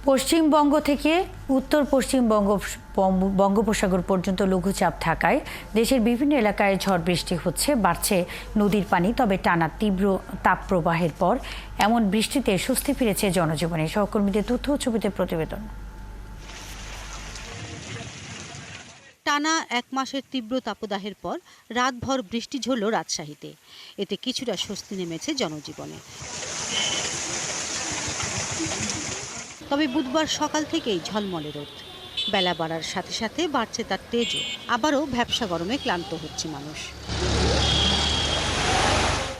পশ্চিমবঙ্গ থেকে উত্তর পশ্চিম বঙ্গোপসাগর পর্যন্ত লঘুচাপ থাকায় দেশের বিভিন্ন এলাকায় ঝড় বৃষ্টি হচ্ছে, বাড়ছে নদীর পানি। তবে টানা তীব্র তাপপ্রবাহের পর এমন বৃষ্টিতে স্বস্তি ফিরেছে জনজীবনে। সহকর্মীদের তথ্য ও ছবিতে প্রতিবেদন। টানা এক মাসের তীব্র তাপদাহের পর রাতভর বৃষ্টি ঝরল রাজশাহীতে। এতে কিছুটা স্বস্তি নেমেছে জনজীবনে। তবে বুধবার সকাল থেকেই ঝলমলে রোদ। বেলা বাড়ার সাথে সাথে বাড়ছে তার তেজও। আবারও ভ্যাপসা গরমে ক্লান্ত হচ্ছে মানুষ।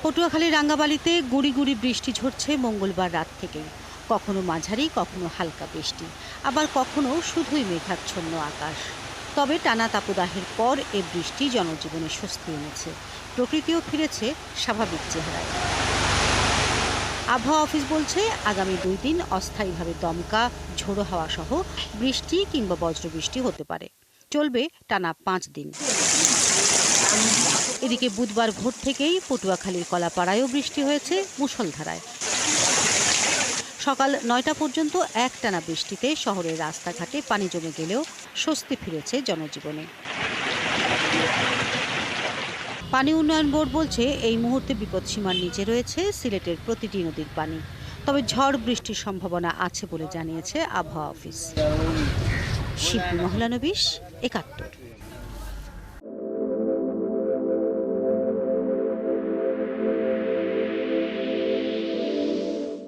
পটুয়াখালীর রাঙ্গাবালিতে গুঁড়ি গুঁড়ি বৃষ্টি ঝরছে মঙ্গলবার রাত থেকেই। কখনো মাঝারি, কখনো হালকা বৃষ্টি, আবার কখনো শুধুই মেঘাচ্ছন্ন আকাশ। তবে টানা তাপদাহের পর এ বৃষ্টি জনজীবনে স্বস্তি এনেছে। প্রকৃতিও ফিরেছে স্বাভাবিক চেহারায়। আবহাওয়া অফিস বলছে, আগামী 2 দিন অস্থায়ীভাবে দমকা, ঝোড়ো হাওয়া সহ বৃষ্টি কিংবা বজ্রবৃষ্টি হতে পারে। চলবে টানা 5 দিন। এদিকে বুধবার ভোর থেকেই পটুয়াখালীর কলাপাড়ায়ও বৃষ্টি হয়েছে মুষলধারায়। সকাল 9টা পর্যন্ত একটানা বৃষ্টিতে শহরের রাস্তাঘাটে পানি জমে গেলেও স্বস্তি ফিরেছে জনজীবনে। পানি উন্নয়ন বোর্ড বলছে, এই মুহূর্তে বিপদসীমার নিচে রয়েছে সিলেটের প্রতিটি নদীর পানি। তবে ঝড় বৃষ্টির সম্ভাবনা আছে বলে জানিয়েছে আবহাওয়া অফিস। শিবলী মহলানবিশ, 71।